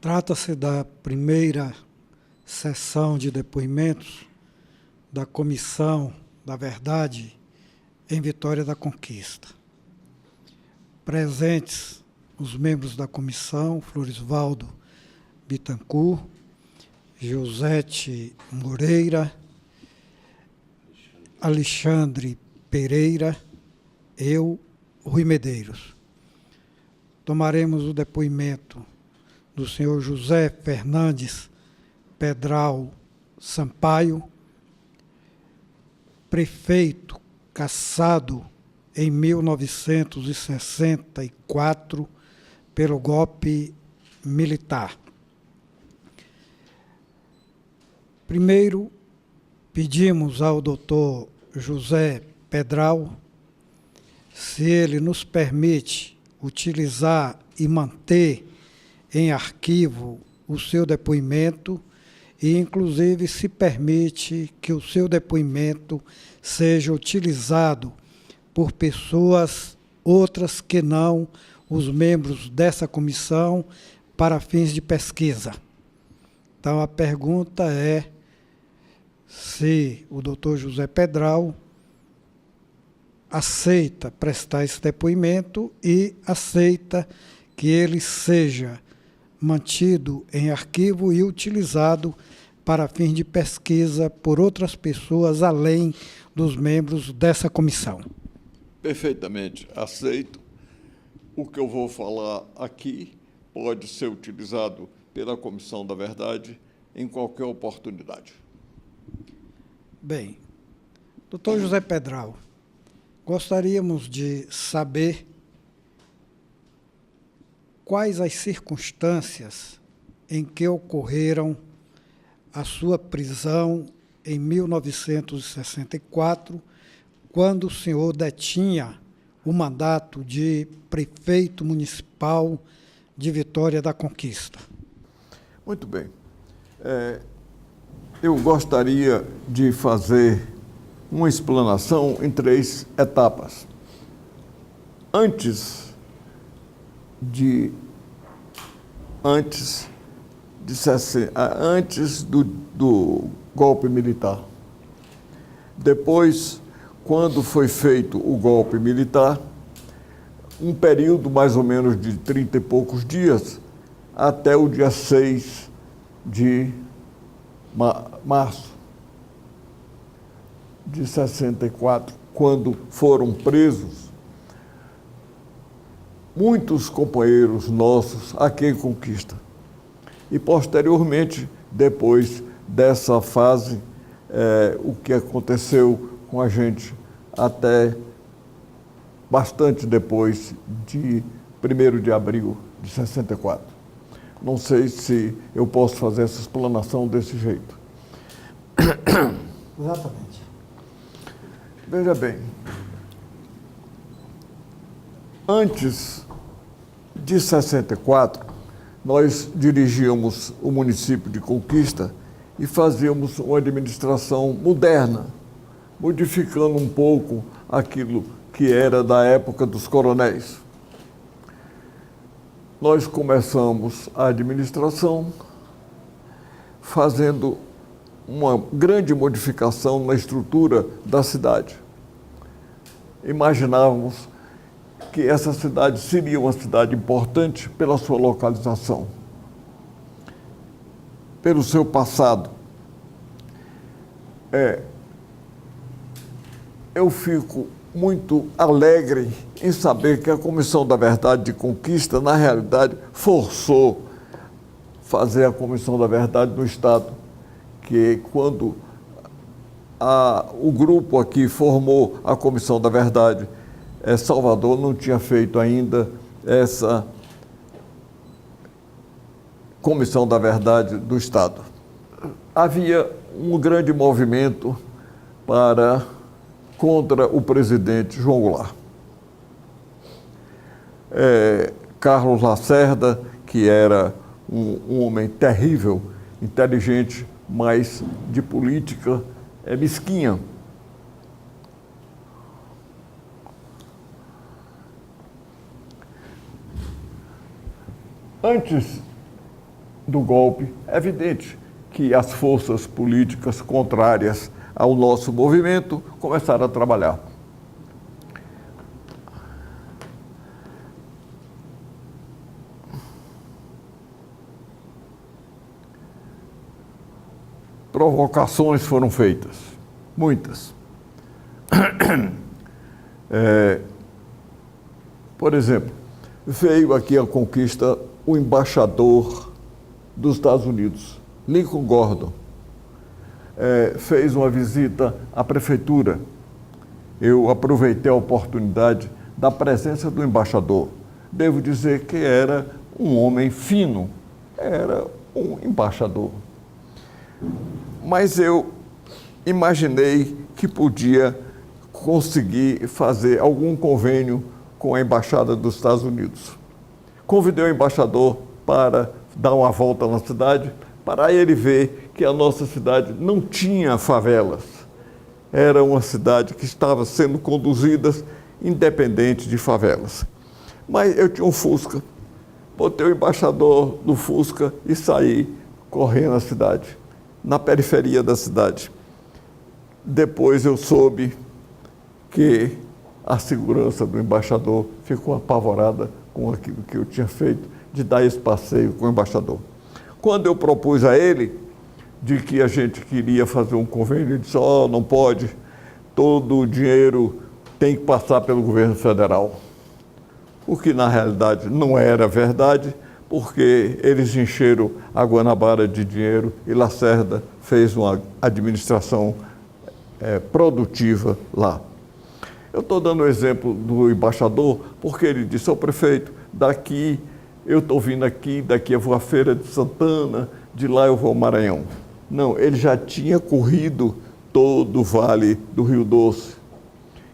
Trata-se da primeira sessão de depoimentos da Comissão da Verdade em Vitória da Conquista. Presentes os membros da comissão, Florisvaldo Bittencourt, Josete Moreira, Alexandre Pereira, eu, Rui Medeiros. Tomaremos o depoimento do senhor José Fernandes Pedral Sampaio, prefeito cassado em 1964 pelo golpe militar. Primeiro, pedimos ao doutor José Pedral se ele nos permite utilizar e manter em arquivo o seu depoimento e, inclusive, se permite que o seu depoimento seja utilizado por pessoas outras que não os membros dessa comissão para fins de pesquisa. Então, a pergunta é se o doutor José Pedral aceita prestar esse depoimento e aceita que ele seja mantido em arquivo e utilizado para fins de pesquisa por outras pessoas além dos membros dessa comissão. Perfeitamente, aceito. O que eu vou falar aqui pode ser utilizado pela Comissão da Verdade em qualquer oportunidade. Bem, doutor José Pedral, gostaríamos de saber quais as circunstâncias em que ocorreram a sua prisão em 1964, quando o senhor detinha o mandato de prefeito municipal de Vitória da Conquista. Muito bem. Eu gostaria de fazer uma explanação em 3 etapas. Antes do golpe militar. Depois, quando foi feito o golpe militar, um período mais ou menos de 30 e poucos dias, até o dia 6 de março de 64, quando foram presos muitos companheiros nossos aqui em Conquista. E, posteriormente, depois dessa fase, o que aconteceu com a gente até bastante depois de 1º de abril de 64. Não sei se eu posso fazer essa explanação desse jeito. Exatamente. Veja bem, antes de 64, nós dirigíamos o município de Conquista e fazíamos uma administração moderna, modificando um pouco aquilo que era da época dos coronéis. Nós começamos a administração fazendo uma grande modificação na estrutura da cidade. Imaginávamos que essa cidade seria uma cidade importante pela sua localização, pelo seu passado. Eu fico muito alegre em saber que a Comissão da Verdade de Conquista, na realidade, forçou fazer a Comissão da Verdade no Estado, que quando o grupo aqui formou a Comissão da Verdade, Salvador não tinha feito ainda essa Comissão da Verdade do Estado. Havia um grande movimento contra o presidente João Goulart. Carlos Lacerda, que era um homem terrível, inteligente, mas de política mesquinha. Antes do golpe, é evidente que as forças políticas contrárias ao nosso movimento começaram a trabalhar. Provocações foram feitas, muitas. Por exemplo, veio aqui à conquista o embaixador dos Estados Unidos, Lincoln Gordon, fez uma visita à prefeitura. Eu aproveitei a oportunidade da presença do embaixador. Devo dizer que era um homem fino, era um embaixador. Mas eu imaginei que podia conseguir fazer algum convênio com a Embaixada dos Estados Unidos. Convidei o embaixador para dar uma volta na cidade, para ele ver que a nossa cidade não tinha favelas. Era uma cidade que estava sendo conduzida independente de favelas. Mas eu tinha um Fusca, botei o embaixador no Fusca e saí correndo a cidade, na periferia da cidade. Depois eu soube que a segurança do embaixador ficou apavorada com aquilo que eu tinha feito, de dar esse passeio com o embaixador. Quando eu propus a ele de que a gente queria fazer um convênio, ele disse, não pode, todo o dinheiro tem que passar pelo governo federal. O que na realidade não era verdade, porque eles encheram a Guanabara de dinheiro e Lacerda fez uma administração produtiva lá. Eu estou dando o exemplo do embaixador porque ele disse ao prefeito, daqui eu estou vindo aqui, daqui eu vou à Feira de Santana, de lá eu vou ao Maranhão. Não, ele já tinha corrido todo o Vale do Rio Doce,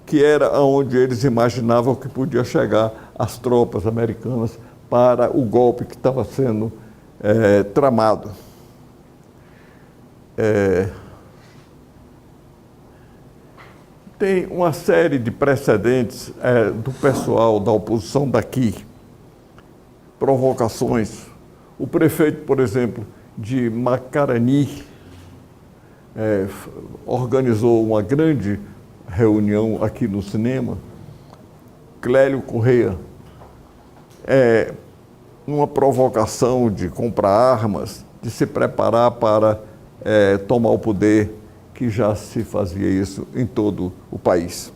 que era onde eles imaginavam que podia chegar as tropas americanas para o golpe que estava sendo tramado. Tem uma série de precedentes do pessoal da oposição daqui, provocações. O prefeito, por exemplo, de Macarani, organizou uma grande reunião aqui no cinema, Clélio Correia, uma provocação de comprar armas, de se preparar para tomar o poder, que já se fazia isso em todo o país.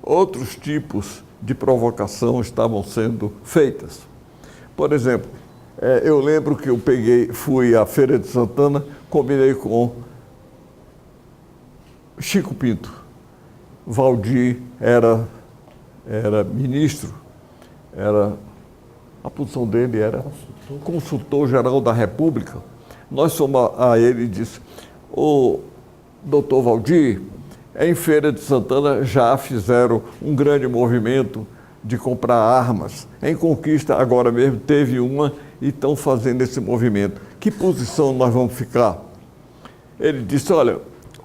Outros tipos de provocação estavam sendo feitas. Por exemplo, eu lembro que eu fui à Feira de Santana, combinei com Chico Pinto. Valdir era ministro, a posição dele era consultor-geral da República. Nós fomos a ele e disse, doutor Valdir, em Feira de Santana já fizeram um grande movimento de comprar armas. Em Conquista, agora mesmo, teve uma e estão fazendo esse movimento. Que posição nós vamos ficar? Ele disse, olha,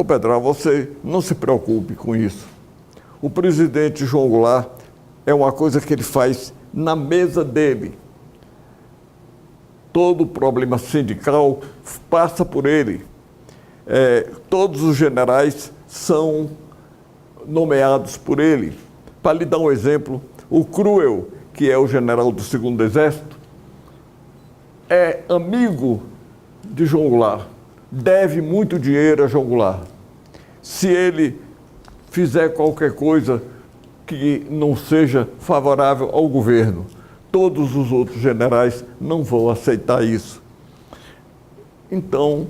Pedral, você não se preocupe com isso. O presidente João Goulart é uma coisa que ele faz na mesa dele. Todo problema sindical passa por ele. Todos os generais são nomeados por ele. Para lhe dar um exemplo, o Cruel, que é o general do 2º Exército, é amigo de João Goulart, deve muito dinheiro a João Goulart. Se ele fizer qualquer coisa que não seja favorável ao governo, todos os outros generais não vão aceitar isso. Então,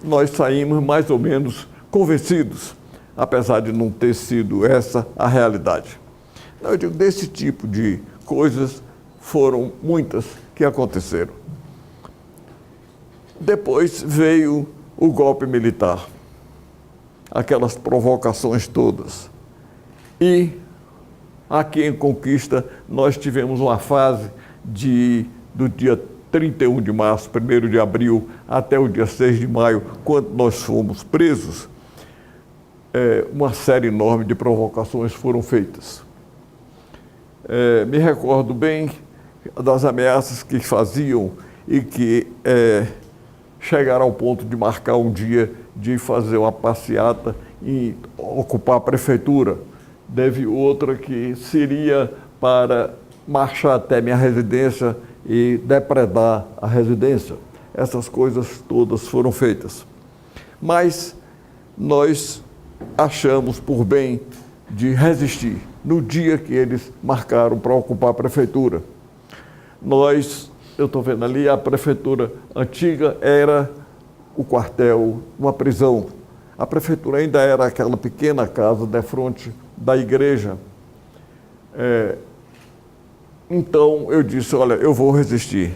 nós saímos mais ou menos convencidos, apesar de não ter sido essa a realidade. Eu digo, desse tipo de coisas foram muitas que aconteceram. Depois veio o golpe militar, aquelas provocações todas. E aqui em Conquista nós tivemos uma fase do dia 31 de março, 1º de abril, até o dia 6 de maio, quando nós fomos presos, uma série enorme de provocações foram feitas. Me recordo bem das ameaças que faziam e que chegaram ao ponto de marcar um dia de fazer uma passeata e ocupar a prefeitura. Teve outra que seria para marchar até minha residência e depredar a residência. Essas coisas todas foram feitas. Mas nós achamos por bem de resistir no dia que eles marcaram para ocupar a prefeitura. Eu estou vendo ali, a prefeitura antiga era o quartel, uma prisão. A prefeitura ainda era aquela pequena casa defronte da igreja. Então eu disse, olha, eu vou resistir.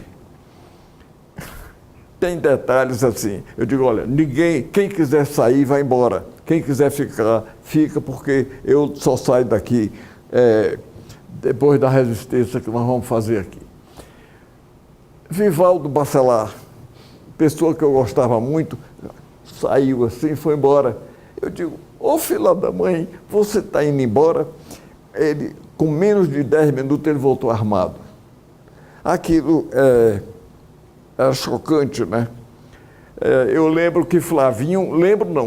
Tem detalhes assim, eu digo, olha, quem quiser sair, vai embora. Quem quiser ficar, fica, porque eu só saio daqui depois da resistência que nós vamos fazer aqui. Vivaldo Bacelar, pessoa que eu gostava muito, saiu assim, foi embora. Eu digo, ô filha da mãe, você está indo embora? Ele, com menos de 10 minutos, ele voltou armado. Aquilo era chocante, né? Eu lembro que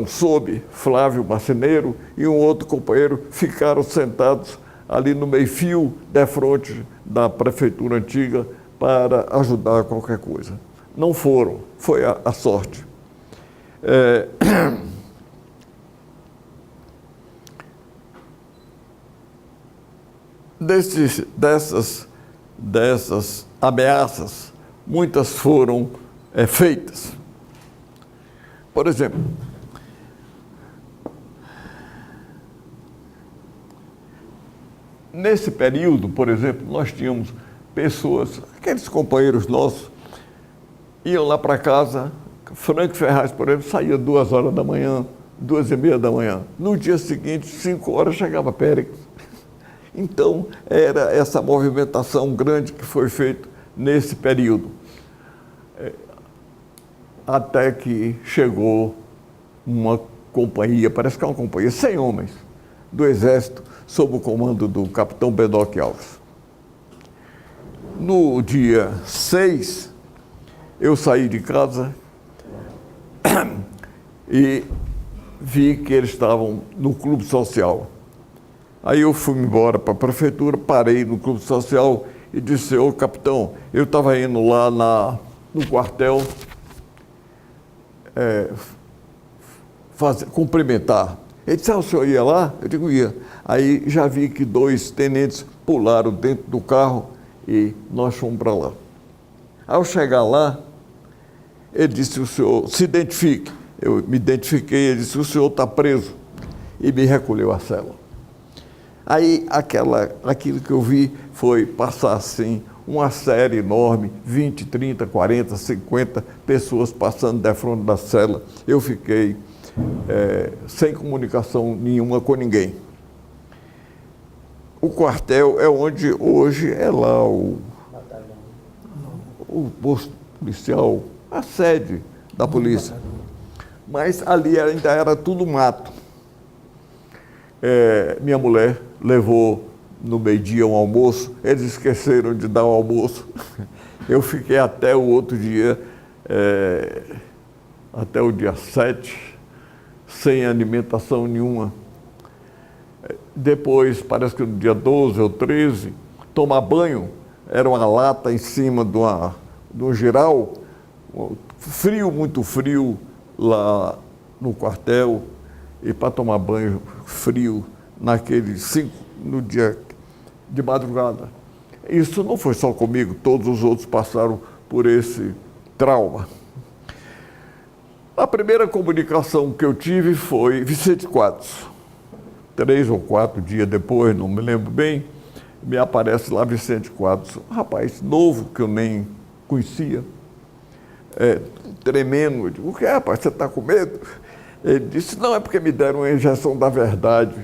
soube, Flávio Marceneiro e um outro companheiro ficaram sentados ali no meio-fio defronte da prefeitura antiga para ajudar qualquer coisa. Não foram, foi a sorte. Dessas ameaças, muitas foram feitas. Por exemplo, nesse período, por exemplo, nós tínhamos pessoas, aqueles companheiros nossos, iam lá para casa, Franco Ferraz, por exemplo, saía 2 horas da manhã, 2h30 da manhã. No dia seguinte, 5 horas, chegava Pérez. Então, era essa movimentação grande que foi feita nesse período. Até que chegou uma companhia, parece que é uma companhia, 100 homens do Exército, sob o comando do capitão Bedoque Alves. No dia 6, eu saí de casa e vi que eles estavam no clube social. Aí eu fui embora para a prefeitura, parei no clube social e disse, ô capitão, eu estava indo lá no quartel cumprimentar. Ele disse, o senhor ia lá? Eu digo, ia. Aí já vi que 2 tenentes pularam dentro do carro e nós fomos para lá. Ao chegar lá, ele disse, o senhor se identifique. Eu me identifiquei, ele disse, o senhor está preso. E me recolheu à cela. Aí aquilo que eu vi foi passar assim, uma série enorme, 20, 30, 40, 50 pessoas passando defronte da cela. Eu fiquei sem comunicação nenhuma com ninguém. O quartel é onde hoje é lá o posto policial, a sede da polícia. Mas ali ainda era tudo mato. Minha mulher levou no meio-dia um almoço, eles esqueceram de dar o almoço. Eu fiquei até o outro dia, até o dia 7, sem alimentação nenhuma. Depois, parece que no dia 12 ou 13, tomar banho, era uma lata em cima de um giral, frio, muito frio, lá no quartel, e para tomar banho frio no dia de madrugada. Isso não foi só comigo, todos os outros passaram por esse trauma. A primeira comunicação que eu tive foi Vicente Quadros. 3 ou 4 dias depois, não me lembro bem, me aparece lá Vicente Quadros, um rapaz novo que eu nem conhecia, tremendo. Eu digo, o que é, rapaz, você está com medo? Ele disse, não, é porque me deram uma injeção da verdade.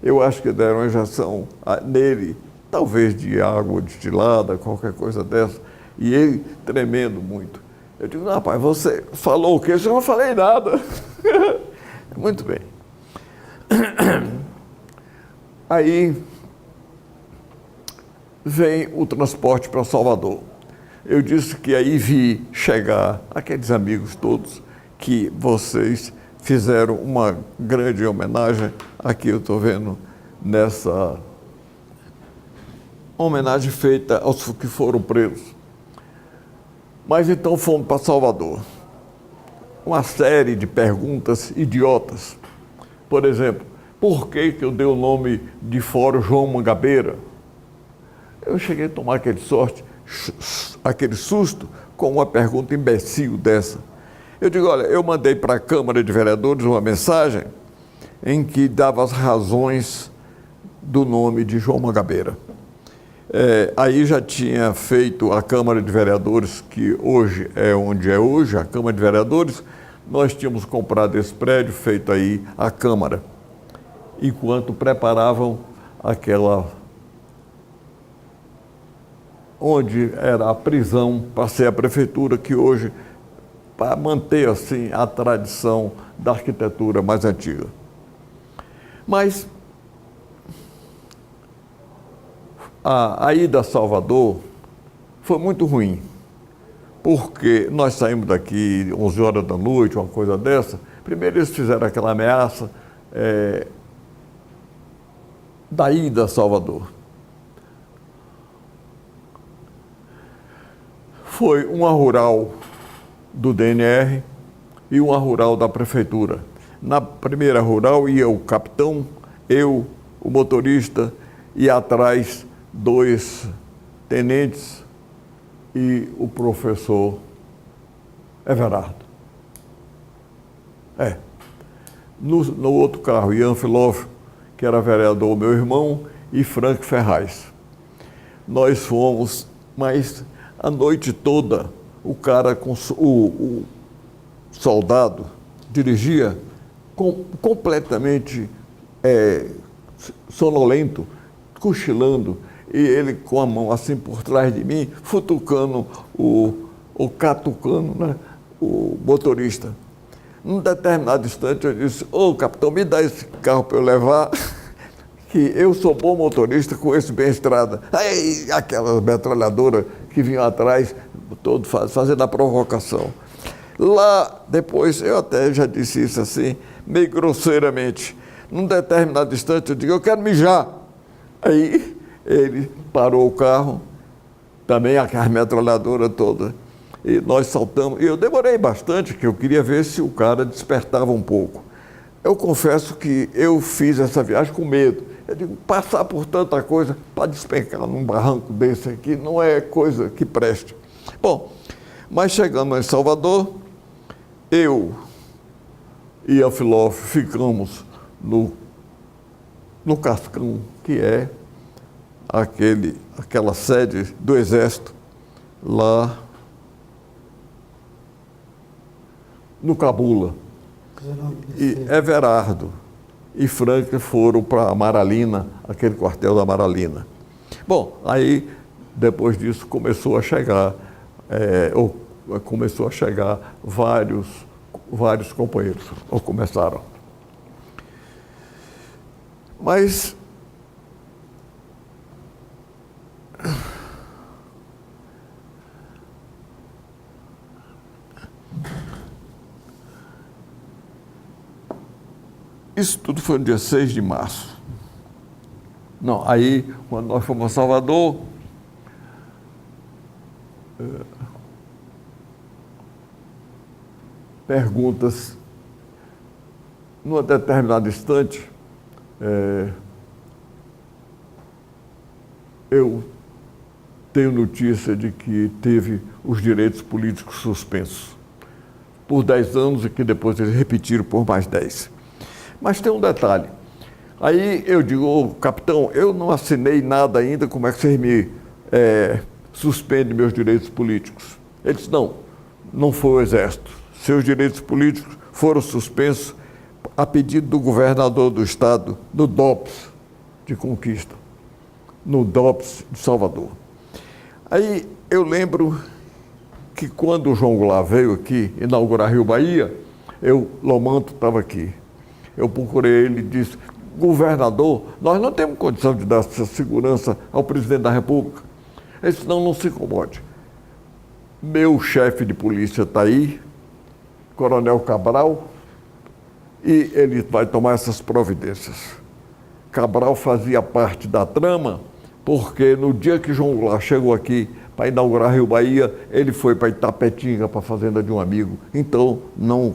Eu acho que deram uma injeção nele, talvez de água destilada, qualquer coisa dessa, e ele tremendo muito. Eu digo, não, rapaz, você falou o quê? Eu não falei nada. Muito bem. Aí vem o transporte para Salvador. Eu disse que aí vi chegar aqueles amigos todos que vocês fizeram uma grande homenagem. Aqui eu estou vendo nessa homenagem feita aos que foram presos. Mas então fomos para Salvador. Uma série de perguntas idiotas. Por exemplo, por que eu dei o nome de Fórum João Mangabeira? Eu cheguei a tomar aquele susto com uma pergunta imbecil dessa. Eu digo, olha, eu mandei para a Câmara de Vereadores uma mensagem em que dava as razões do nome de João Mangabeira. Aí já tinha feito a Câmara de Vereadores, que hoje é onde é hoje, a Câmara de Vereadores. Nós tínhamos comprado esse prédio, feito aí a Câmara, enquanto preparavam aquela onde era a prisão para ser a prefeitura, que hoje, para manter assim a tradição da arquitetura mais antiga. Mas a ida a Salvador foi muito ruim, porque nós saímos daqui 11 horas da noite, uma coisa dessa. Primeiro eles fizeram aquela ameaça da ida a Salvador. Foi uma rural do DNR e uma rural da prefeitura. Na primeira rural ia o capitão, eu, o motorista, e atrás 2 tenentes e o professor Everardo. No outro carro, Ian Filósofo, que era vereador, meu irmão, e Frank Ferraz. Nós fomos, mas a noite toda o cara, o soldado, dirigia completamente sonolento, cochilando, e ele com a mão assim por trás de mim, futucando catucando, né, o motorista. Num determinado instante eu disse, capitão, me dá esse carro para eu levar, que eu sou bom motorista, conheço bem a estrada. Aí aquela metralhadora que vinha atrás, todo fazendo a provocação. Lá, depois, eu até já disse isso assim, meio grosseiramente. Num determinado instante eu digo, eu quero mijar. Aí ele parou o carro, também a metralhadora toda, e nós saltamos. E eu demorei bastante, que eu queria ver se o cara despertava um pouco. Eu confesso que eu fiz essa viagem com medo. Eu digo, passar por tanta coisa para despencar num barranco desse aqui não é coisa que preste. Bom, mas chegamos em Salvador, eu e a Filósofo ficamos no Cascão, que é aquela sede do Exército, lá no Cabula. E Everardo e Franca foram para a Amaralina, aquele quartel da Amaralina. Bom, aí, depois disso, começou a chegar vários companheiros, ou começaram. Mas isso tudo foi no dia 6 de março. Não, aí, quando nós fomos a Salvador, perguntas, num determinado instante, eu tenho notícia de que teve os direitos políticos suspensos por 10 anos e que depois eles repetiram por mais 10. Mas tem um detalhe. Aí eu digo, capitão, eu não assinei nada ainda, como é que vocês me suspendem meus direitos políticos? Ele disse, não foi o Exército. Seus direitos políticos foram suspensos a pedido do governador do estado, no DOPS de Conquista, no DOPS de Salvador. Aí eu lembro que quando o João Goulart veio aqui inaugurar Rio Bahia, Lomanto estava aqui. Eu procurei ele e disse, governador, nós não temos condição de dar essa segurança ao presidente da República. Ele disse, não se incomode. Meu chefe de polícia está aí, Coronel Cabral, e ele vai tomar essas providências. Cabral fazia parte da trama, porque no dia que João Goulart chegou aqui para inaugurar Rio Bahia, ele foi para Itapetinga, para a fazenda de um amigo. Então, não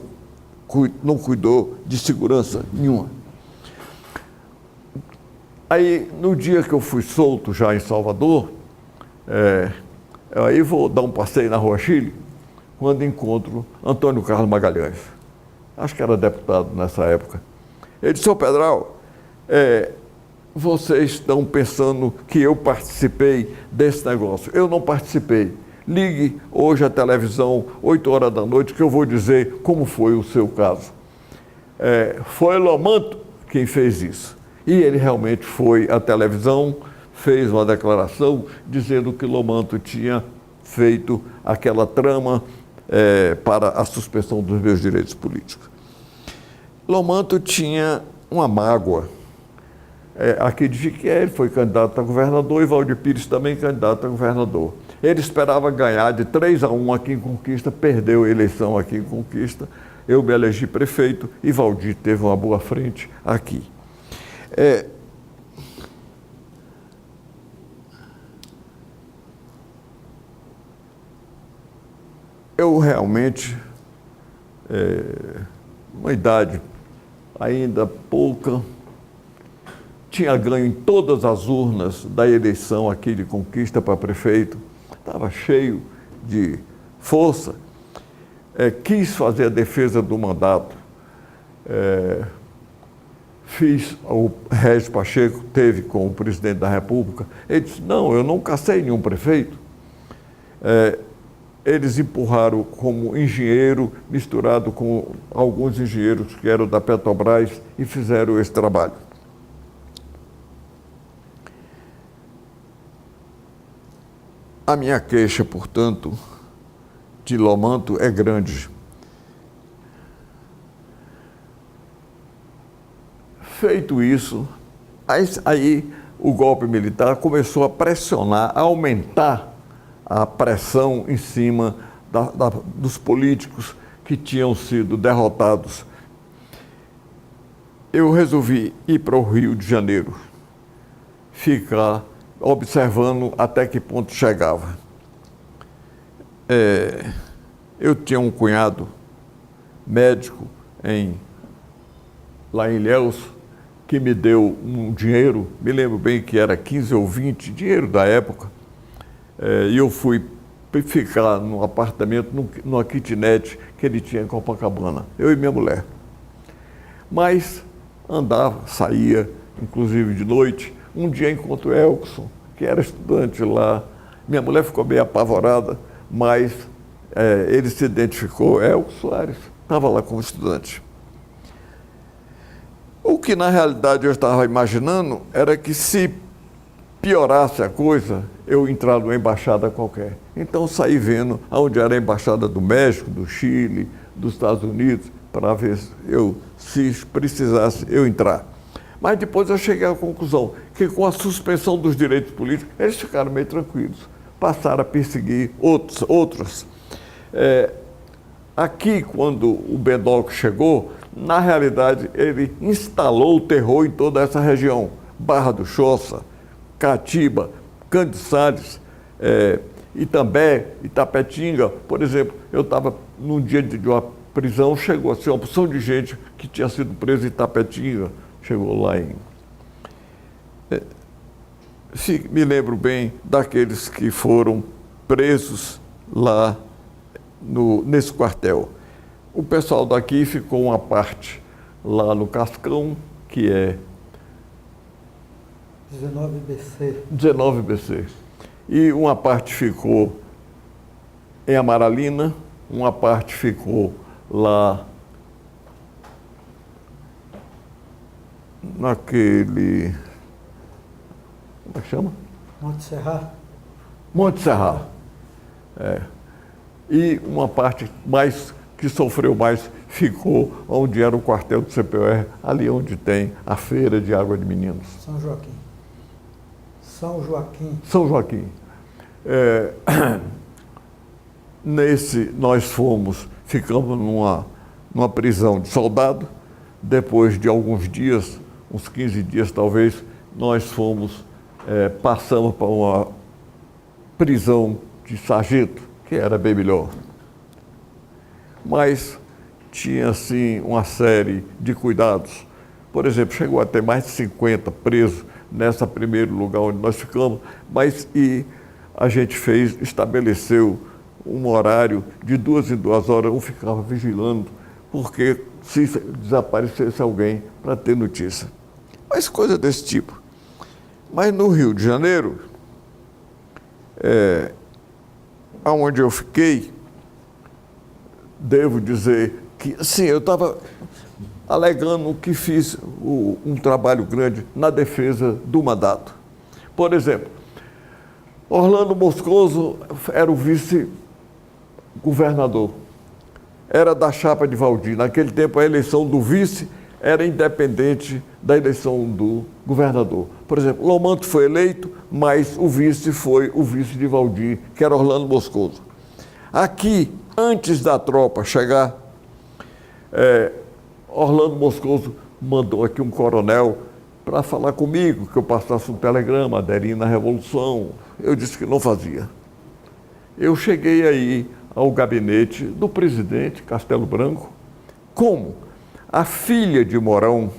cuidou de segurança nenhuma. Aí, no dia que eu fui solto já em Salvador, aí vou dar um passeio na Rua Chile, quando encontro Antônio Carlos Magalhães. Acho que era deputado nessa época. Ele disse, seu Pedral, vocês estão pensando que eu participei desse negócio. Eu não participei. Ligue hoje à televisão, 8 horas da noite, que eu vou dizer como foi o seu caso. Foi Lomanto quem fez isso. E ele realmente foi à televisão, fez uma declaração dizendo que Lomanto tinha feito aquela trama para a suspensão dos meus direitos políticos. Lomanto tinha uma mágoa. Aqui de Jiquié, ele foi candidato a governador e Valdir Pires também candidato a governador. Ele esperava ganhar de 3-1 aqui em Conquista, perdeu a eleição aqui em Conquista. Eu me elegi prefeito e Valdir teve uma boa frente aqui. Eu realmente, uma idade ainda pouca, tinha ganho em todas as urnas da eleição aqui de Conquista para prefeito, estava cheio de força, quis fazer a defesa do mandato. O Régis Pacheco teve com o presidente da República, ele disse, não, eu não cassei nenhum prefeito. Eles empurraram como engenheiro, misturado com alguns engenheiros que eram da Petrobras e fizeram esse trabalho. A minha queixa, portanto, de Lomanto é grande. Feito isso, aí o golpe militar começou a pressionar, a aumentar a pressão em cima dos políticos que tinham sido derrotados. Eu resolvi ir para o Rio de Janeiro, ficar observando até que ponto chegava. Eu tinha um cunhado médico lá em Ilhéus, que me deu um dinheiro, me lembro bem que era 15 ou 20, dinheiro da época, e eu fui ficar num apartamento, numa kitnet que ele tinha em Copacabana, eu e minha mulher. Mas andava, saía, inclusive de noite. Um dia encontro Elkson, que era estudante lá. Minha mulher ficou bem apavorada, mas ele se identificou, Elkson Soares, estava lá como estudante. O que, na realidade, eu estava imaginando era que, se piorasse a coisa, eu entrar numa embaixada qualquer. Então, saí vendo onde era a embaixada do México, do Chile, dos Estados Unidos, para ver se precisasse eu entrar. Mas depois eu cheguei à conclusão que, com a suspensão dos direitos políticos, eles ficaram meio tranquilos, passaram a perseguir outros. Aqui, quando o Bendoc chegou, na realidade, ele instalou o terror em toda essa região. Barra do Choça, Catiba, Cândido Salles, Itambé, Itapetinga. Por exemplo, eu estava num dia de uma prisão, chegou assim uma porção de gente que tinha sido presa em Itapetinga, chegou lá me lembro bem daqueles que foram presos lá nesse quartel. O pessoal daqui ficou uma parte lá no Cascão, que é 19BC. E uma parte ficou em Amaralina, uma parte ficou lá naquele... Como é que chama? Monte Serra. E uma parte mais que que sofreu mais ficou onde era o quartel do CPR, ali onde tem a feira de água de Meninos. São Joaquim. São Joaquim. São Joaquim. Nós ficamos numa prisão de soldado. Depois de alguns dias, uns 15 dias talvez, nós passamos para uma prisão de sargento, que era bem melhor. Mas tinha, assim, uma série de cuidados. Por exemplo, chegou a ter mais de 50 presos nesse primeiro lugar onde nós ficamos, a gente estabeleceu um horário de 2 em 2 horas, um ficava vigilando, porque se desaparecesse alguém para ter notícia. Mas coisa desse tipo. Mas no Rio de Janeiro, onde eu fiquei, devo dizer que, sim, eu estava alegando que fiz um trabalho grande na defesa do mandato. Por exemplo, Orlando Moscoso era o vice-governador, era da chapa de Valdir. Naquele tempo, a eleição do vice era independente da eleição do governador. Por exemplo, Lomanto foi eleito, mas o vice foi o vice de Valdir, que era Orlando Moscoso. Aqui, antes da tropa chegar, Orlando Moscoso mandou aqui um coronel para falar comigo, que eu passasse um telegrama, aderindo à Revolução. Eu disse que não fazia. Eu cheguei aí ao gabinete do presidente Castelo Branco, como a filha de Mourão.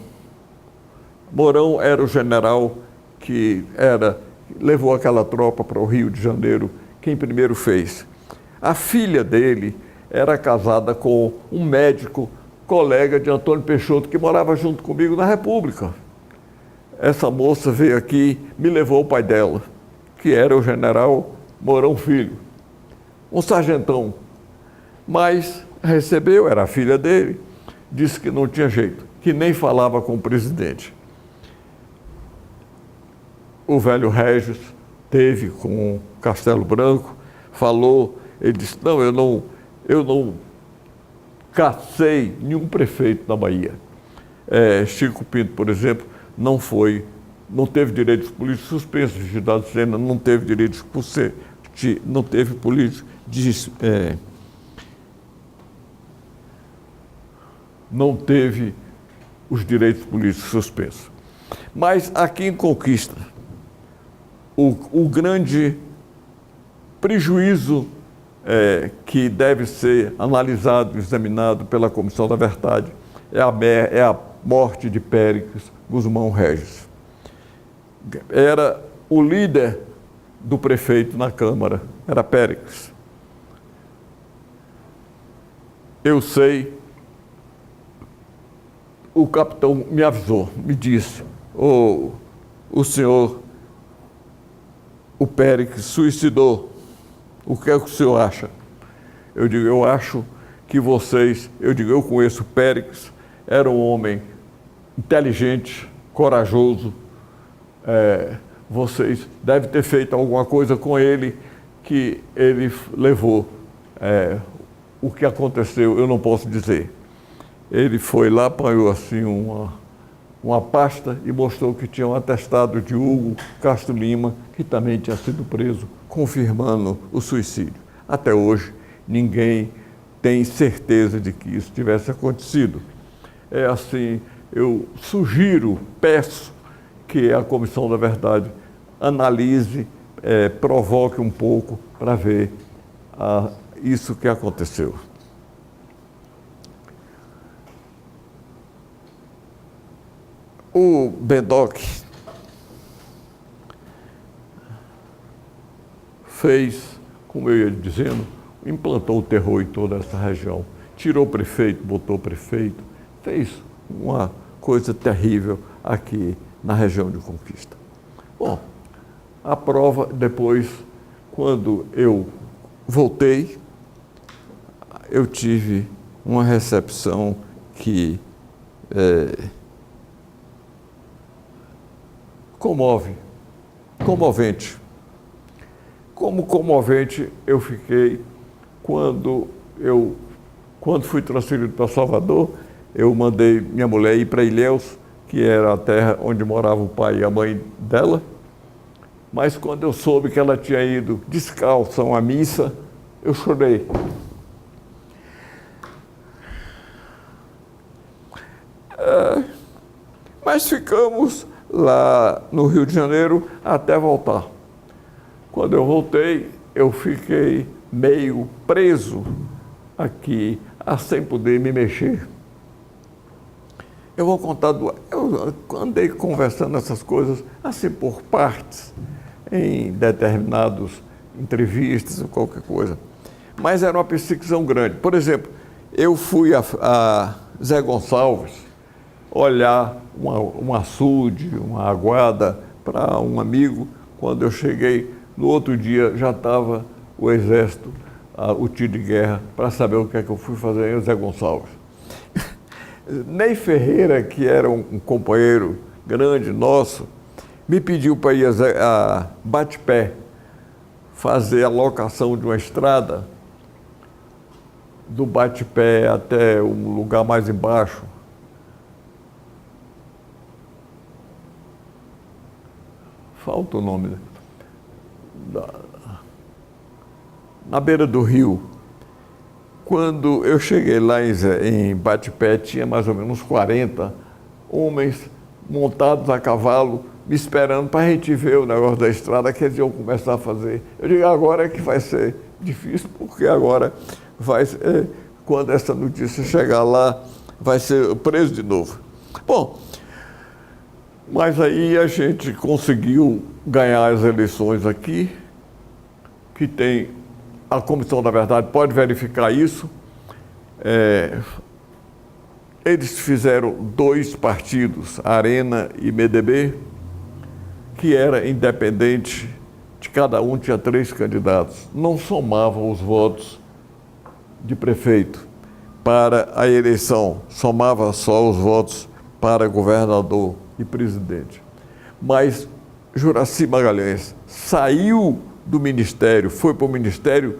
Mourão era o general que levou aquela tropa para o Rio de Janeiro, quem primeiro fez. A filha dele era casada com um médico, colega de Antônio Peixoto, que morava junto comigo na República. Essa moça veio aqui, me levou o pai dela, que era o general Mourão Filho, um sargentão. Mas recebeu, era a filha dele, disse que não tinha jeito, que nem falava com o presidente. O velho Régis teve com Castelo Branco, falou, ele disse, não, eu não cacei nenhum prefeito da Bahia. Chico Pinto, por exemplo, não teve direitos políticos suspensos, Gildardo Sena não teve direitos não teve políticos, não teve os direitos políticos suspensos. Mas aqui em Conquista, o grande prejuízo que deve ser analisado, examinado pela Comissão da Verdade, é a morte de Péricles Guzmão Regis. Era o líder do prefeito na Câmara, era Péricles. Eu sei, o capitão me avisou, me disse, o senhor, o Péricles suicidou. O que é que o senhor acha? Eu digo, eu acho que eu conheço o Péricles, era um homem inteligente, corajoso, vocês devem ter feito alguma coisa com ele que ele levou. O que aconteceu, eu não posso dizer. Ele foi lá, apanhou assim uma pasta e mostrou que tinha um atestado de Hugo Castro Lima, que também tinha sido preso, confirmando o suicídio. Até hoje, ninguém tem certeza de que isso tivesse acontecido. Assim, eu sugiro, peço que a Comissão da Verdade analise, provoque um pouco para ver isso que aconteceu. O Bendoc fez, como eu ia dizendo, implantou o terror em toda essa região. Tirou o prefeito, botou o prefeito, fez uma coisa terrível aqui na região de Conquista. Bom, a prova depois, quando eu voltei, eu tive uma recepção comovente. Como comovente eu fiquei quando eu Quando fui transferido para Salvador, eu mandei minha mulher ir para Ilhéus, que era a terra onde morava o pai e a mãe dela. Mas quando eu soube que ela tinha ido descalça a uma missa, eu chorei. Mas ficamos lá no Rio de Janeiro até voltar. Quando eu voltei, eu fiquei meio preso aqui, sem poder me mexer. Eu vou contar, eu andei conversando essas coisas assim por partes, em determinadas entrevistas ou qualquer coisa. Mas era uma perseguição grande. Por exemplo, eu fui a Zé Gonçalves olhar um açude, uma aguada para um amigo. Quando eu cheguei, no outro dia já estava o exército, o tiro de guerra, para saber o que é que eu fui fazer em Zé Gonçalves. Ney Ferreira, que era um companheiro grande nosso, me pediu para ir a Bate-Pé fazer a locação de uma estrada do Bate-Pé até um lugar mais embaixo. Falta o nome. Na beira do rio. Quando eu cheguei lá em Bate-Pé, tinha mais ou menos 40 homens montados a cavalo, me esperando para a gente ver o negócio da estrada que eles iam começar a fazer. Eu digo, agora é que vai ser difícil, porque agora quando essa notícia chegar lá, vai ser preso de novo. Bom, mas aí a gente conseguiu ganhar as eleições aqui, que tem... A Comissão da Verdade pode verificar isso. Eles fizeram 2 partidos, Arena e MDB, que era independente, de cada um tinha 3 candidatos. Não somavam os votos de prefeito para a eleição, somava só os votos para governador e presidente. Mas Juracy Magalhães saiu do Ministério, foi para o Ministério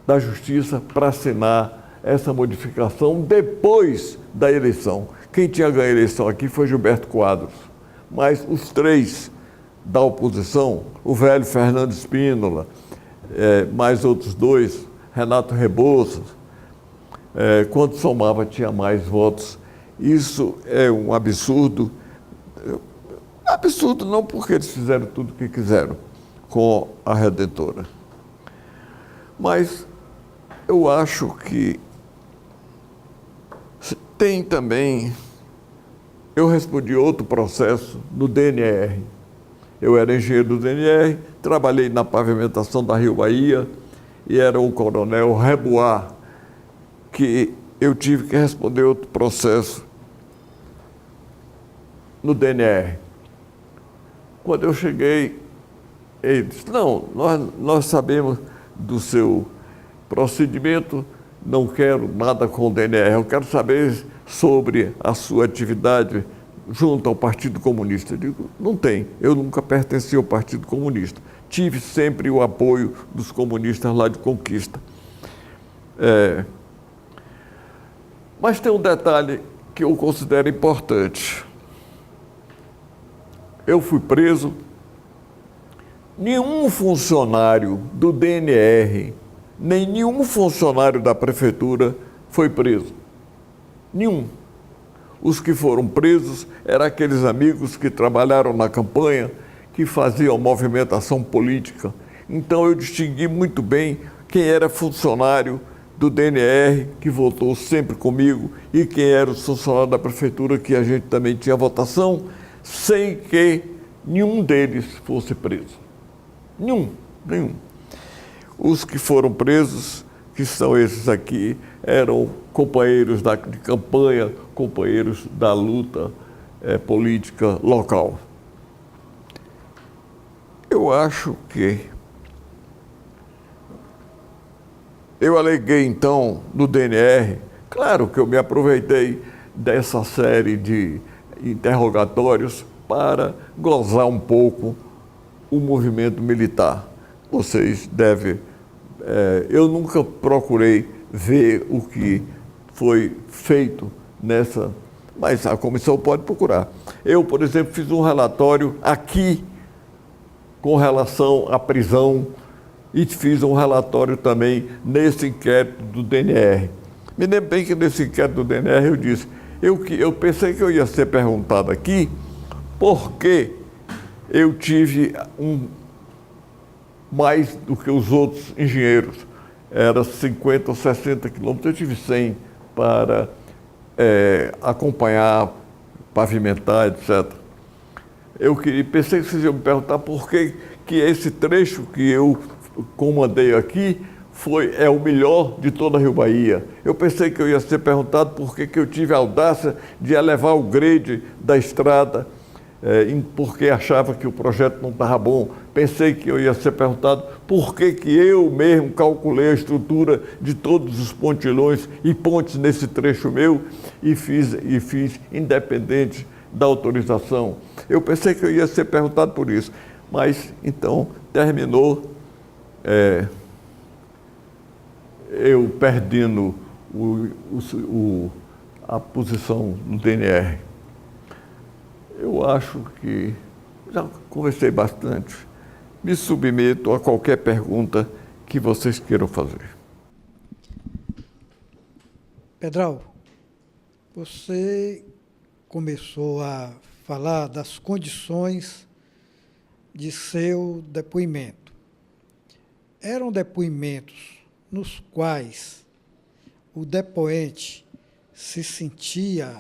da Justiça para assinar essa modificação depois da eleição. Quem tinha ganho a eleição aqui foi Gilberto Quadros, mas os 3 da oposição, o velho Fernando Spínola, mais outros 2, Renato Rebouças, quando somava tinha mais votos. Isso é um absurdo. Absurdo não porque eles fizeram tudo o que quiseram com a Redentora. Mas eu acho que tem também... Eu respondi outro processo no DNR. Eu era engenheiro do DNR, trabalhei na pavimentação da Rio Bahia e era o coronel Rebois que eu tive que responder outro processo no DNR. Quando eu cheguei, ele disse, não, nós sabemos do seu procedimento, não quero nada com o DNR, eu quero saber sobre a sua atividade junto ao Partido Comunista. Eu digo, não tem, eu nunca pertenci ao Partido Comunista. Tive sempre o apoio dos comunistas lá de Conquista. Mas tem um detalhe que eu considero importante. Eu fui preso, nenhum funcionário do DNR, nem nenhum funcionário da prefeitura foi preso. Nenhum. Os que foram presos eram aqueles amigos que trabalharam na campanha, que faziam movimentação política. Então eu distingui muito bem quem era funcionário do DNR, que votou sempre comigo, e quem era o funcionário da prefeitura, que a gente também tinha votação, sem que nenhum deles fosse preso. Nenhum. Os que foram presos, que são esses aqui, eram companheiros de campanha, companheiros da luta política local. Eu acho que... Eu aleguei, então, no DNR, claro que eu me aproveitei dessa série de interrogatórios para glosar um pouco o movimento militar. Vocês devem... eu nunca procurei ver o que foi feito nessa... Mas a comissão pode procurar. Eu, por exemplo, fiz um relatório aqui com relação à prisão e fiz um relatório também nesse inquérito do DNR. Me lembro bem que nesse inquérito do DNR eu disse, eu pensei que eu ia ser perguntado aqui por que eu tive mais do que os outros engenheiros. Era 50 ou 60 quilômetros, eu tive 100 para acompanhar, pavimentar, etc. Pensei que vocês iam me perguntar por que esse trecho que eu comandei aqui é o melhor de toda a Rio Bahia. Eu pensei que eu ia ser perguntado por que eu tive a audácia de elevar o grade da estrada, porque achava que o projeto não estava bom. Pensei que eu ia ser perguntado por que eu mesmo calculei a estrutura de todos os pontilhões e pontes nesse trecho meu e fiz independente da autorização. Eu pensei que eu ia ser perguntado por isso, mas então terminou eu perdendo a posição no DNR. Eu acho que já conversei bastante. Me submeto a qualquer pergunta que vocês queiram fazer. Pedral, você começou a falar das condições de seu depoimento. Eram depoimentos nos quais o depoente se sentia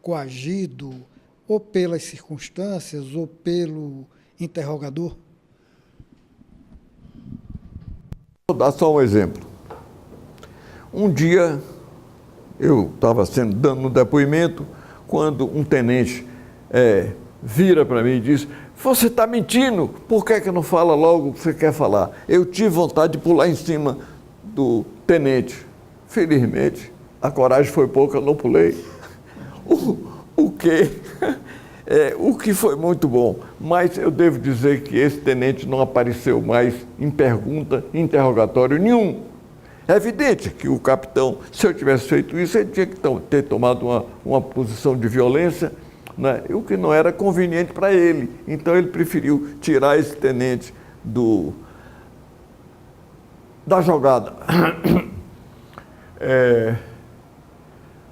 coagido ou pelas circunstâncias ou pelo interrogador? Vou dar só um exemplo. Um dia eu estava dando um depoimento quando um tenente vira para mim e diz: "Você está mentindo, por que não fala logo o que você quer falar?" Eu tive vontade de pular em cima do tenente. Felizmente, a coragem foi pouca, eu não pulei. O que foi muito bom, mas eu devo dizer que esse tenente não apareceu mais em pergunta, em interrogatório nenhum. É evidente que o capitão, se eu tivesse feito isso, ele tinha que ter tomado uma posição de violência, né? O que não era conveniente para ele. Então ele preferiu tirar esse tenente da jogada.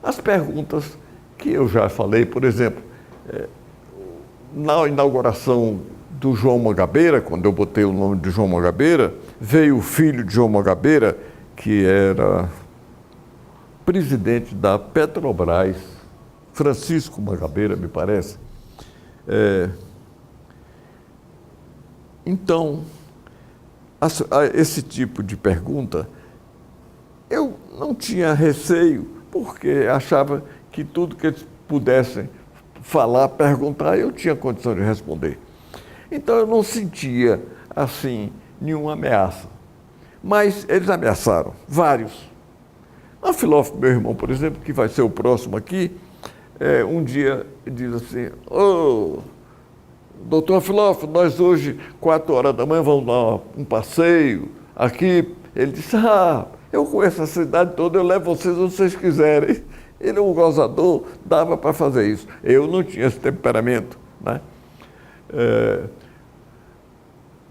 As perguntas que eu já falei, por exemplo, na inauguração do João Mangabeira, quando eu botei o nome de João Mangabeira, veio o filho de João Mangabeira, que era presidente da Petrobras, Francisco Mangabeira, me parece. Então, esse tipo de pergunta, eu não tinha receio, porque achava que tudo que eles pudessem falar, perguntar, eu tinha condição de responder. Então, eu não sentia, assim, nenhuma ameaça. Mas eles ameaçaram, vários. Anfilófilo, meu irmão, por exemplo, que vai ser o próximo aqui, um dia diz assim: "Ô, doutor Anfilófilo, nós hoje, 4 horas da manhã, vamos dar um passeio aqui." Ele disse: "Eu conheço a cidade toda, eu levo vocês onde vocês quiserem." Ele é um gozador, dava para fazer isso. Eu não tinha esse temperamento, né?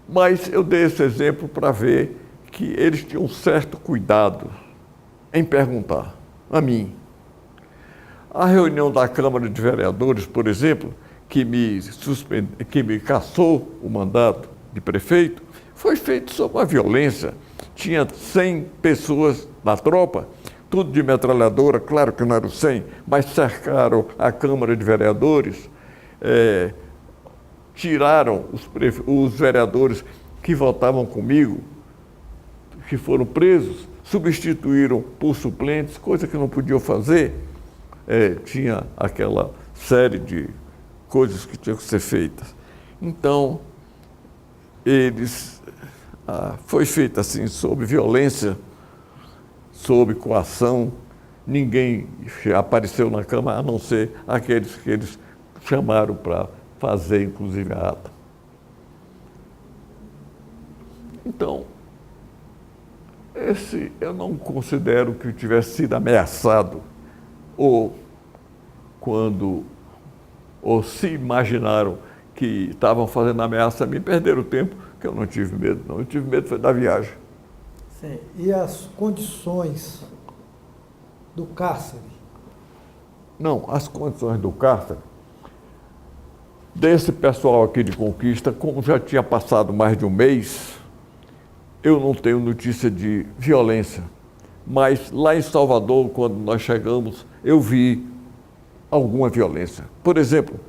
Mas eu dei esse exemplo para ver que eles tinham um certo cuidado em perguntar a mim. A reunião da Câmara de Vereadores, por exemplo, que me cassou o mandato de prefeito, foi feito sob uma violência. Tinha 100 pessoas na tropa, tudo de metralhadora, claro que não eram 100, mas cercaram a Câmara de Vereadores, tiraram os vereadores que votavam comigo, que foram presos, substituíram por suplentes, coisa que não podiam fazer. Tinha aquela série de coisas que tinham que ser feitas. Então, foi feito assim, sob violência, sob coação. Ninguém apareceu na Câmara, a não ser aqueles que eles chamaram para fazer, inclusive, a ata. Então, Esse eu não considero que tivesse sido ameaçado, ou se imaginaram que estavam fazendo ameaça a mim, perderam o tempo, que eu não tive medo, não. Eu tive medo foi da viagem. Sim. E as condições do cárcere? Não, as condições do cárcere, desse pessoal aqui de Conquista, como já tinha passado mais de um mês, eu não tenho notícia de violência. Mas lá em Salvador, quando nós eu vi alguma violência. Por exemplo,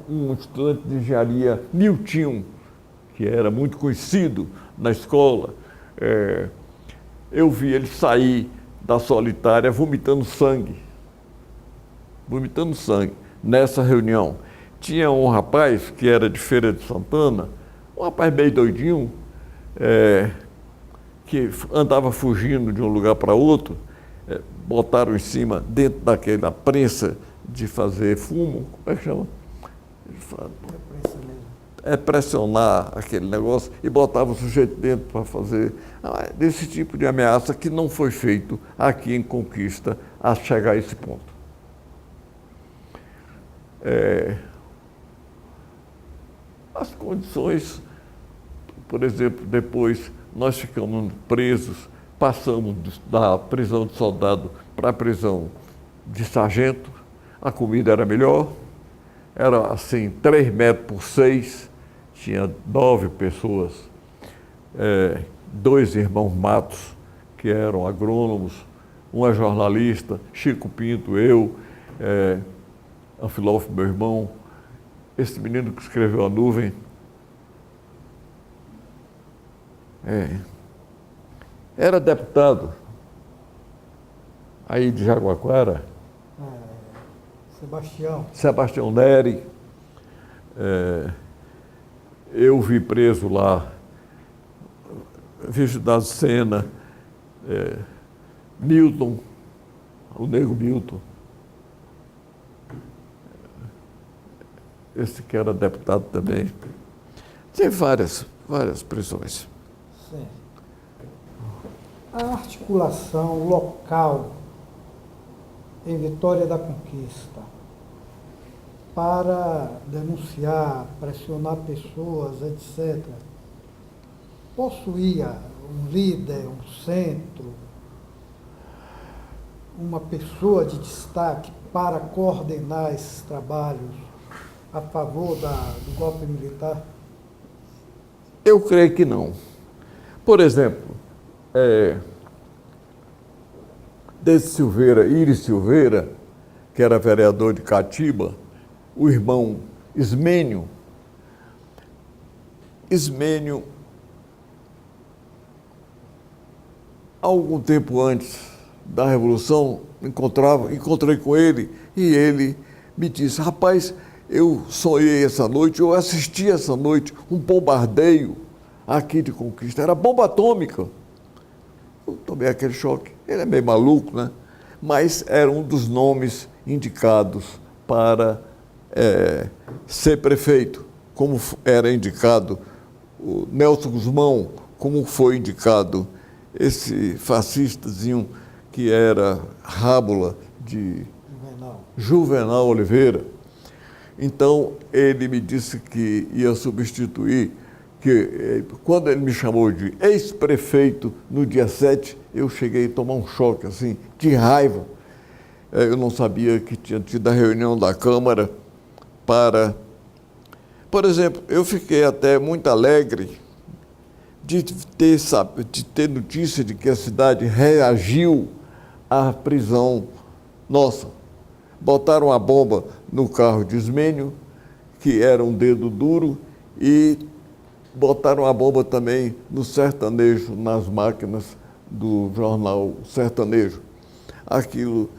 um estudante de engenharia, Niltinho, que era muito conhecido na escola, eu vi ele sair da solitária vomitando sangue. Vomitando sangue. Nessa reunião, tinha um rapaz que era de Feira de Santana, um rapaz meio doidinho, que andava fugindo de um lugar para outro, botaram em cima, dentro daquela prensa de fazer fumo, como é que chama? Pressionar aquele negócio e botava o sujeito dentro para fazer desse tipo de ameaça que não foi feito aqui em Conquista a chegar a esse ponto. As condições, por exemplo, depois nós ficamos presos, passamos da prisão de soldado para a prisão de sargento, a comida era melhor, era assim, 3 metros por 6, tinha 9 pessoas, 2 irmãos Matos, que eram agrônomos, uma jornalista, Chico Pinto, eu, Anfilófilo, meu irmão, esse menino que escreveu A Nuvem. Era deputado aí de Jaguaquara. Sebastião Neri. Eu vi preso lá, Vigilado Sena, Milton, o Nego Milton. Esse que era deputado também. Tem várias prisões. Sim. A articulação local em Vitória da Conquista para denunciar, pressionar pessoas, etc., possuía um líder, um centro, uma pessoa de destaque para coordenar esses trabalhos a favor do golpe militar? Eu creio que não. Por exemplo, Iris Silveira, que era vereador de Catiba, o irmão Ismênio, algum tempo antes da Revolução, encontrei com ele e ele me disse: rapaz, eu sonhei essa noite, eu assisti essa noite um bombardeio aqui de Conquista, era bomba atômica. Eu tomei aquele choque. Ele é meio maluco, né? Mas era um dos nomes indicados para ser prefeito, como era indicado o Nelson Guzmão, como foi indicado esse fascistazinho que era Rábula de Juvenal Oliveira. Então, ele me disse que ia substituir, que quando ele me chamou de ex-prefeito no dia 7, eu cheguei a tomar um choque, assim, de raiva. Eu não sabia que tinha tido a reunião da Câmara para... Por exemplo, eu fiquei até muito alegre de ter notícia de que a cidade reagiu à prisão nossa. Botaram a bomba no carro de Ismênio, que era um dedo duro, e botaram a bomba também no sertanejo, nas máquinas do jornal Sertanejo. Aquilo,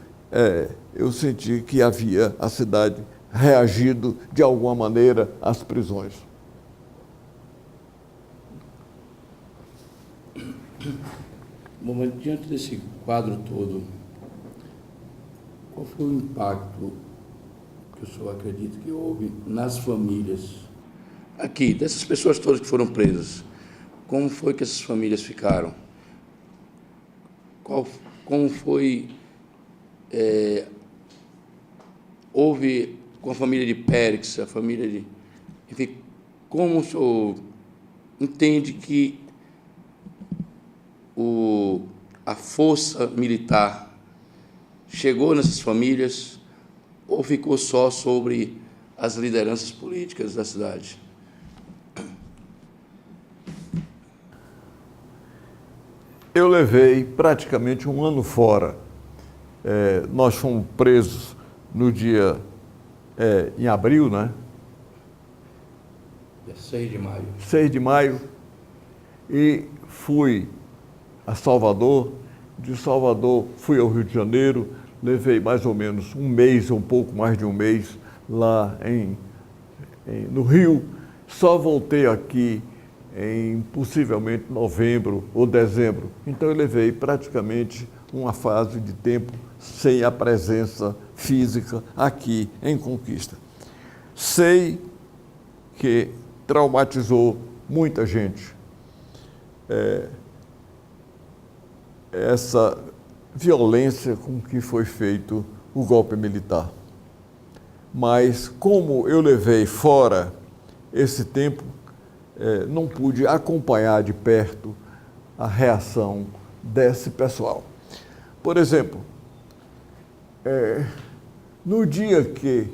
eu senti que havia a cidade reagido de alguma maneira às prisões. Bom, mas diante desse quadro todo, qual foi o impacto que o senhor acredita que houve nas famílias aqui, dessas pessoas todas que foram presas? Como foi que essas famílias ficaram? como foi, houve com a família de Périx, a família de... Enfim, como o senhor entende que a força militar chegou nessas famílias ou ficou só sobre as lideranças políticas da cidade? Eu levei praticamente um ano fora. Nós fomos presos no dia, em abril, né? 6 de maio. 6 de maio, e fui a Salvador. De Salvador fui ao Rio de Janeiro, levei mais ou menos um mês, um pouco mais de um mês, lá no Rio. Só voltei aqui em possivelmente novembro ou dezembro. Então eu levei praticamente uma fase de tempo sem a presença física aqui em Conquista. Sei que traumatizou muita gente essa violência com que foi feito o golpe militar. Mas como eu levei fora esse tempo, não pude acompanhar de perto a reação desse pessoal. Por exemplo, no dia que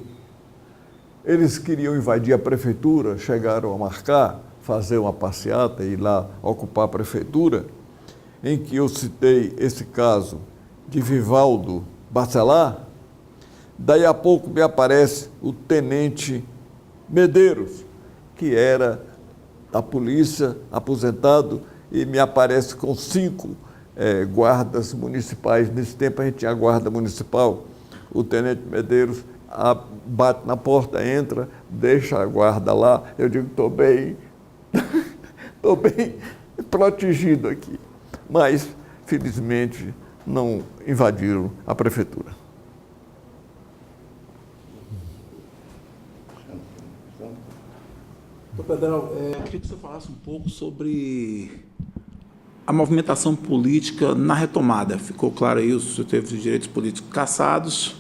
eles queriam invadir a prefeitura, chegaram a marcar, fazer uma passeata e ir lá ocupar a prefeitura, em que eu citei esse caso de Vivaldo Bacelar, daí a pouco me aparece o tenente Medeiros, que era da polícia, aposentado, e me aparece com 5 guardas municipais. Nesse tempo a gente tinha guarda municipal. O tenente Medeiros bate na porta, entra, deixa a guarda lá. Eu digo, estou bem protegido aqui. Mas, felizmente, não invadiram a prefeitura. Doutor Pedral, eu queria que você falasse um pouco sobre a movimentação política na retomada. Ficou claro aí, o senhor teve os direitos políticos cassados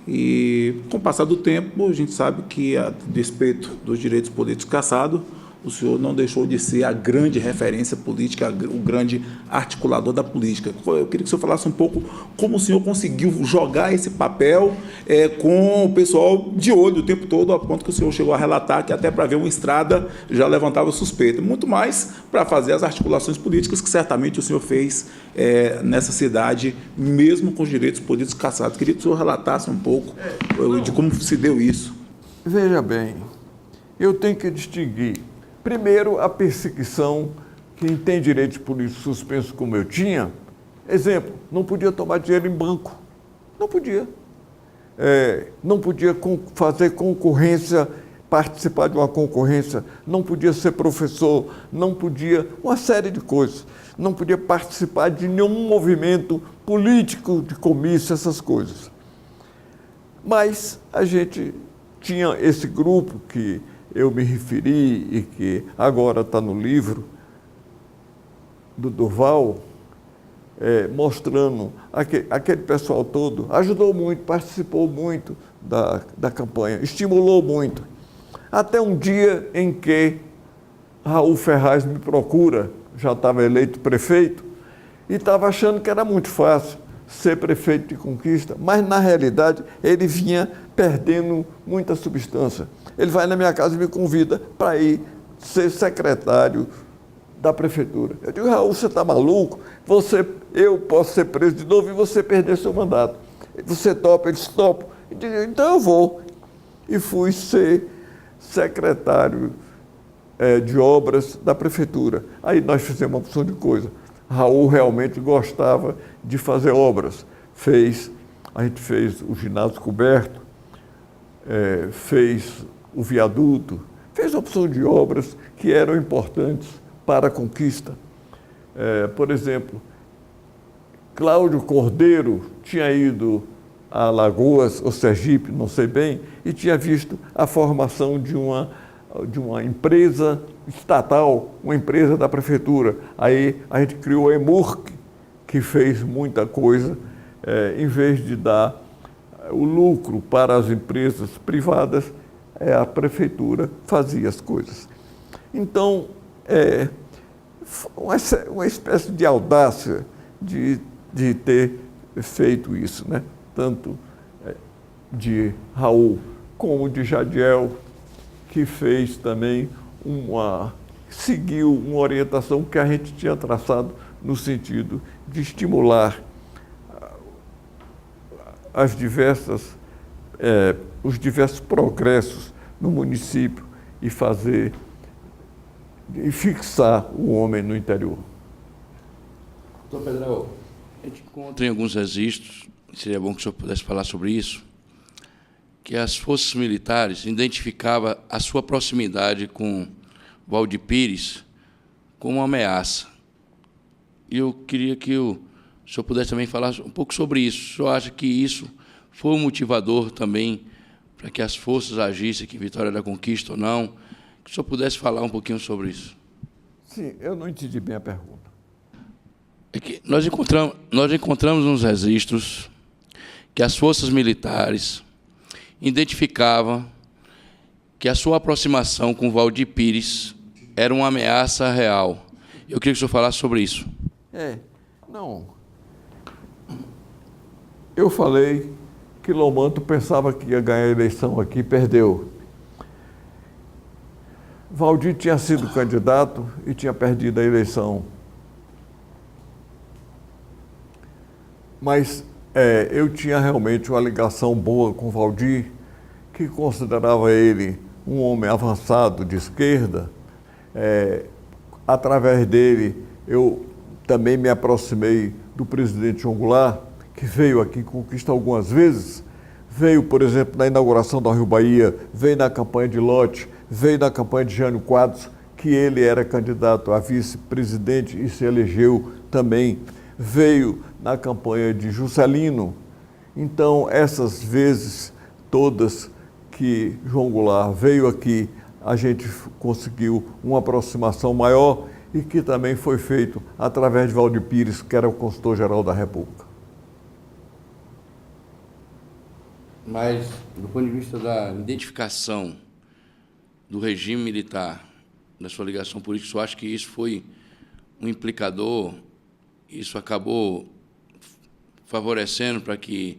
e, com o passar do tempo, a gente sabe que, a despeito dos direitos políticos cassados, o senhor não deixou de ser a grande referência política, o grande articulador da política. Eu queria que o senhor falasse um pouco como o senhor conseguiu jogar esse papel com o pessoal de olho o tempo todo, a ponto que o senhor chegou a relatar que até para ver uma estrada já levantava suspeita. Muito mais para fazer as articulações políticas que certamente o senhor fez nessa cidade, mesmo com os direitos políticos cassados. Queria que o senhor relatasse um pouco de como se deu isso. Veja bem, eu tenho que distinguir. Primeiro, a perseguição, quem tem direitos políticos suspensos como eu tinha, exemplo, não podia tomar dinheiro em banco, não podia. Não podia fazer concorrência, participar de uma concorrência, não podia ser professor, não podia, uma série de coisas, não podia participar de nenhum movimento político, de comício, essas coisas. Mas a gente tinha esse grupo que eu me referi e que agora está no livro do Durval, mostrando aquele pessoal todo, ajudou muito, participou muito da campanha, estimulou muito. Até um dia em que Raul Ferraz me procura, já estava eleito prefeito, e estava achando que era muito fácil ser prefeito de Conquista, mas na realidade ele vinha perdendo muita substância. Ele vai na minha casa e me convida para ir ser secretário da prefeitura. Eu digo, Raul, você está maluco? Eu posso ser preso de novo e você perder seu mandato. Você topa? Ele disse, topo. Eu digo, então eu vou. E fui ser secretário de obras da prefeitura. Aí nós fizemos uma opção de coisa. Raul realmente gostava de fazer obras. A gente fez o ginásio coberto, fez o viaduto, fez opção de obras que eram importantes para a Conquista. Por exemplo, Cláudio Cordeiro tinha ido a Alagoas, ou Sergipe, não sei bem, e tinha visto a formação de uma empresa estatal, uma empresa da prefeitura. Aí a gente criou a EMURC, que fez muita coisa, em vez de dar o lucro para as empresas privadas, a prefeitura fazia as coisas. Então, uma espécie de audácia de ter feito isso, né? Tanto de Raul como de Jadiel, que fez também seguiu uma orientação que a gente tinha traçado no sentido de estimular os diversos progressos no município e fixar o homem no interior. Doutor Pedral, a gente encontra em alguns registros, seria bom que o senhor pudesse falar sobre isso, que as forças militares identificavam a sua proximidade com Valdir Pires como uma ameaça. E eu queria que o senhor pudesse também falar um pouco sobre isso. O senhor acha que isso foi um motivador também para que as forças agissem aqui em Vitória da Conquista ou não? Que o senhor pudesse falar um pouquinho sobre isso. Sim, eu não entendi bem a pergunta. É que nós encontramos nos registros que as forças militares identificavam que a sua aproximação com Valdir Pires era uma ameaça real. Eu queria que o senhor falasse sobre isso. Não. Eu falei que Lomanto pensava que ia ganhar a eleição aqui e perdeu. Valdir tinha sido candidato e tinha perdido a eleição. Mas eu tinha realmente uma ligação boa com Valdir, que considerava ele um homem avançado de esquerda. Através dele, eu também me aproximei do presidente João Goulart, que veio aqui em Conquista algumas vezes. Veio, por exemplo, na inauguração da Rio Bahia, veio na campanha de Lote, veio na campanha de Jânio Quadros, que ele era candidato a vice-presidente e se elegeu também. Veio na campanha de Juscelino. Então, essas vezes todas que João Goulart veio aqui, a gente conseguiu uma aproximação maior e que também foi feito através de Valdir Pires, que era o consultor-geral da República. Mas, do ponto de vista da identificação do regime militar, da sua ligação política, eu acho que isso foi um implicador, isso acabou favorecendo para que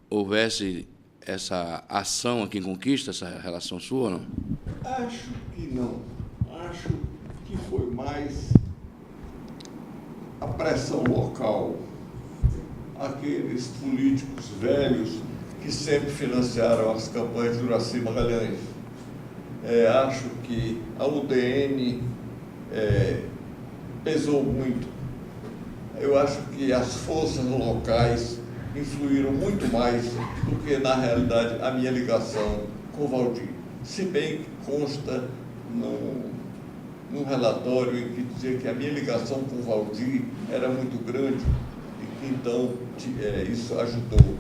houvesse essa ação aqui em Conquista, essa relação sua, ou não? Acho que não. Acho que foi mais a pressão local. Aqueles políticos velhos que sempre financiaram as campanhas de Uracy Magalhães. Acho que a UDN pesou muito. Eu acho que as forças locais influíram muito mais do que, na realidade, a minha ligação com Valdir. Se bem que consta num relatório em que dizia que a minha ligação com Valdir era muito grande e que, então, isso ajudou.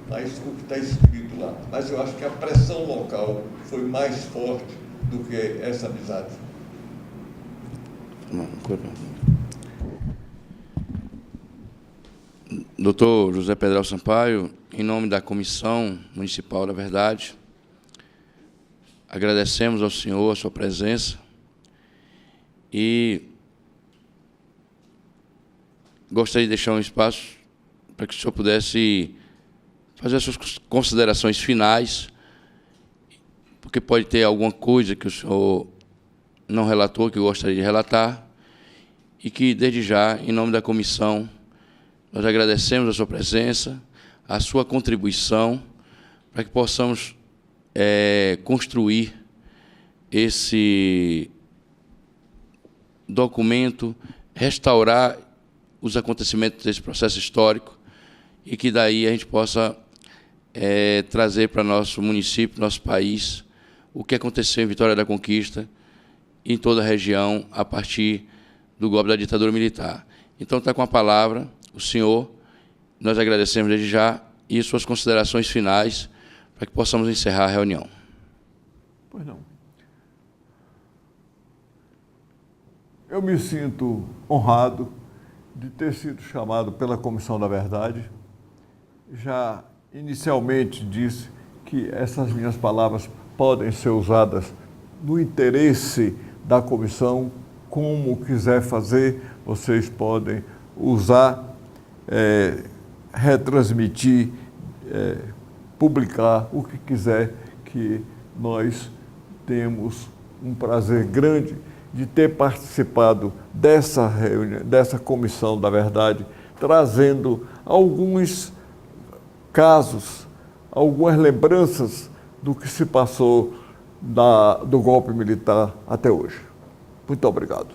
Mas o que está escrito lá. Mas eu acho que a pressão local foi mais forte do que essa amizade. Doutor José Pedral Sampaio, em nome da Comissão Municipal da Verdade, agradecemos ao senhor a sua presença e gostaria de deixar um espaço para que o senhor pudesse fazer as suas considerações finais, porque pode ter alguma coisa que o senhor não relatou, que eu gostaria de relatar, e que, desde já, em nome da comissão, nós agradecemos a sua presença, a sua contribuição, para que possamos construir esse documento, restaurar os acontecimentos desse processo histórico e que daí a gente possa trazer para nosso município, nosso país, o que aconteceu em Vitória da Conquista e em toda a região a partir do golpe da ditadura militar. Então, está com a palavra o senhor, nós agradecemos desde já, e suas considerações finais para que possamos encerrar a reunião. Pois não. Eu me sinto honrado de ter sido chamado pela Comissão da Verdade. Já inicialmente disse que essas minhas palavras podem ser usadas no interesse da comissão, como quiser fazer, vocês podem usar, retransmitir, publicar o que quiser, que nós temos um prazer grande de ter participado dessa reunião, dessa Comissão da Verdade, trazendo alguns casos, algumas lembranças do que se passou do golpe militar até hoje. Muito obrigado.